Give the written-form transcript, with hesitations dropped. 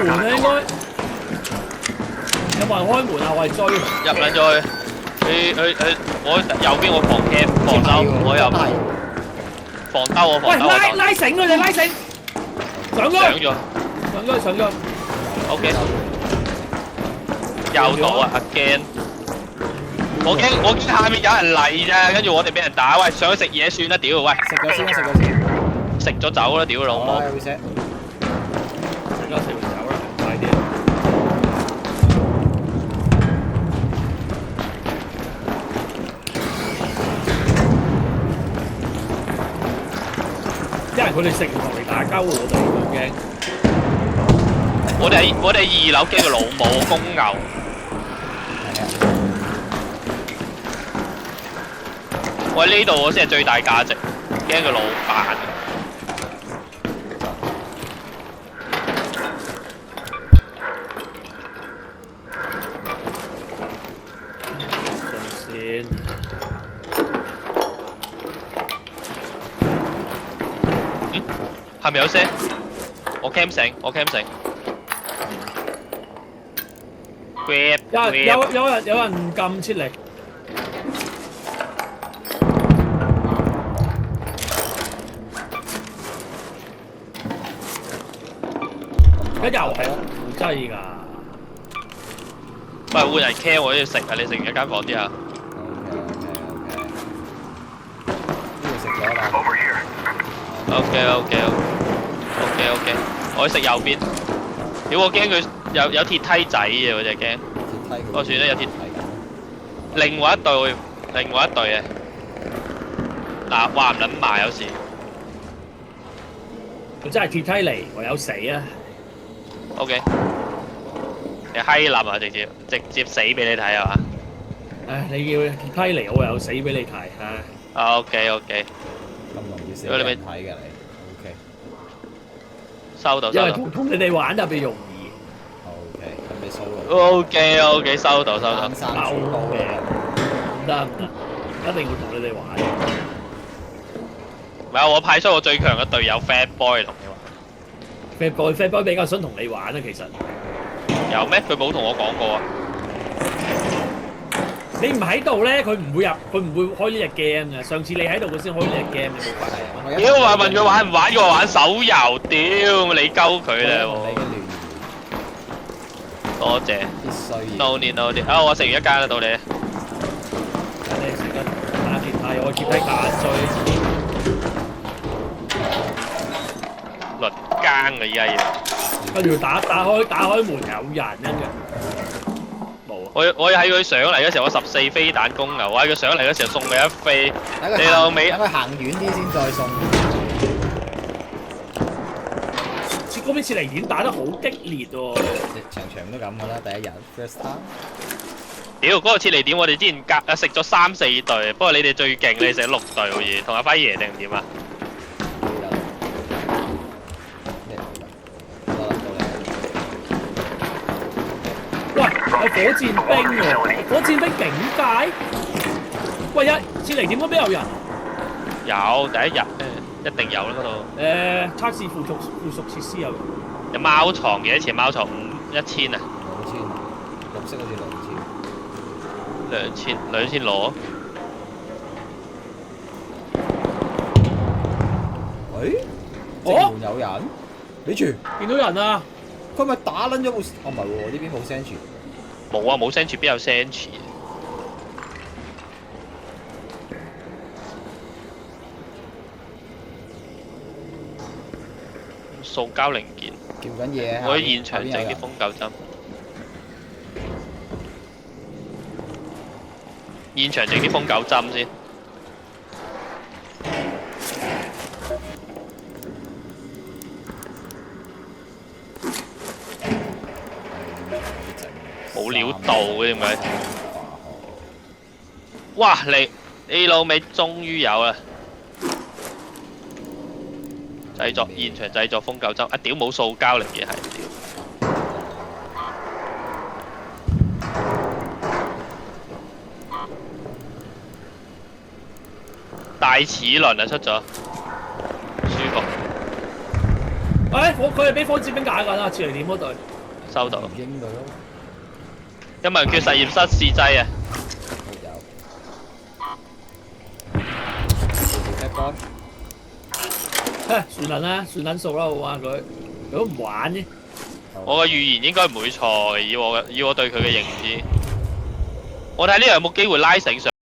門啊應該。有冇人開門啊？我係追。入撚咗去。我右邊我防 cam 防兜，我又防兜我喂，防兜。拉繩佢哋拉繩。上咗。上咗。OK。又到啊！阿驚。我驚下面有人嚟咋，跟住我哋俾人打。喂，上去食嘢算啦，屌！喂。食咗先。食咗走啦，屌老母！食咗食完走啦，快啲！因為佢哋食完同嚟打交，我哋好驚。我哋2樓驚個老母公牛。喂，呢度我先係最大價值，驚個老闆。先。係咪有聲？我 cam 醒。有人撳出嚟。而家又係好擠㗎。喂，換人 cam 我都要食啊！你食完一間房之後。呢度食咗啦。OK，我去食右邊。屌，我驚佢有鐵梯仔嘅，我就驚。我算啦，有鐵梯。另外一隊啊！嗱，話唔撚埋有時。佢真係鐵梯嚟，唯有死啊 ！OK。你閪冧啊！直接死俾你睇係嘛？唉，你要鐵梯嚟，我唯有死俾你睇唉。OK。咁容易死俾你睇嘅你 ，OK。收到。因為同你哋玩特別容易。OK，咁你收到。OK，收到。生高嘅。唔得，一定要同你哋玩。唔係我派出我最強嘅隊友 Fat Boy 同你玩。Fat Boy 比較想同你玩啊，其實。有咩？佢冇同我講過啊。你唔喺度咧，佢唔會開呢隻 game 嘅。上次你喺度，佢先開呢隻 game，你冇法係。屌，話問佢玩唔玩？佢話玩手遊，屌你鳩佢啦！多謝。必須。No need。啊，我食完一間啦，到你。你食緊打鐵梯，我鐵梯打追。輪更啊！依家要。跟住打開門有人跟住。我喺佢上嚟嗰時候，我14飛彈公牛，我喺佢上嚟嗰時候送佢1飛，你老味。等佢行遠啲先再送。嗰邊切離點打得好激烈喎！場都咁噶啦，第一日 first time。屌，嗰個切離點我哋之前食咗3、4隊，不過你哋最勁，你食6隊好似，同阿輝爺定點啊？喂，有火箭兵喎！火箭兵警戒？喂，切離點嗰邊有人？有，第一日一定有啦嗰度。測試附屬設施有。有貓床幾多錢？貓床1000啊？2000，綠色好似2000攞。喂？正門有人？俾住。見到人啊！佢咪打撚咗部？哦，唔係喎，呢邊冇聲傳。冇啊，冇聲傳，邊有聲傳？塑膠零件。叫緊嘢。我喺現場整啲瘋狗針。現場整啲瘋狗針先。冇料到嘅點解？哇！你老味終於有啦！現場製作瘋狗針，啊屌冇塑膠零件係屌！大齒輪啊出咗，舒服。佢係俾火箭兵打緊啊！切離點嗰隊。收到。唔應佢咯。有冇人叫實驗室試劑啊？有。踢波。算撚數啦，我玩佢都唔玩啫。我嘅預言應該唔會錯嘅，以我對佢嘅認知。我睇呢度有冇機會拉繩上。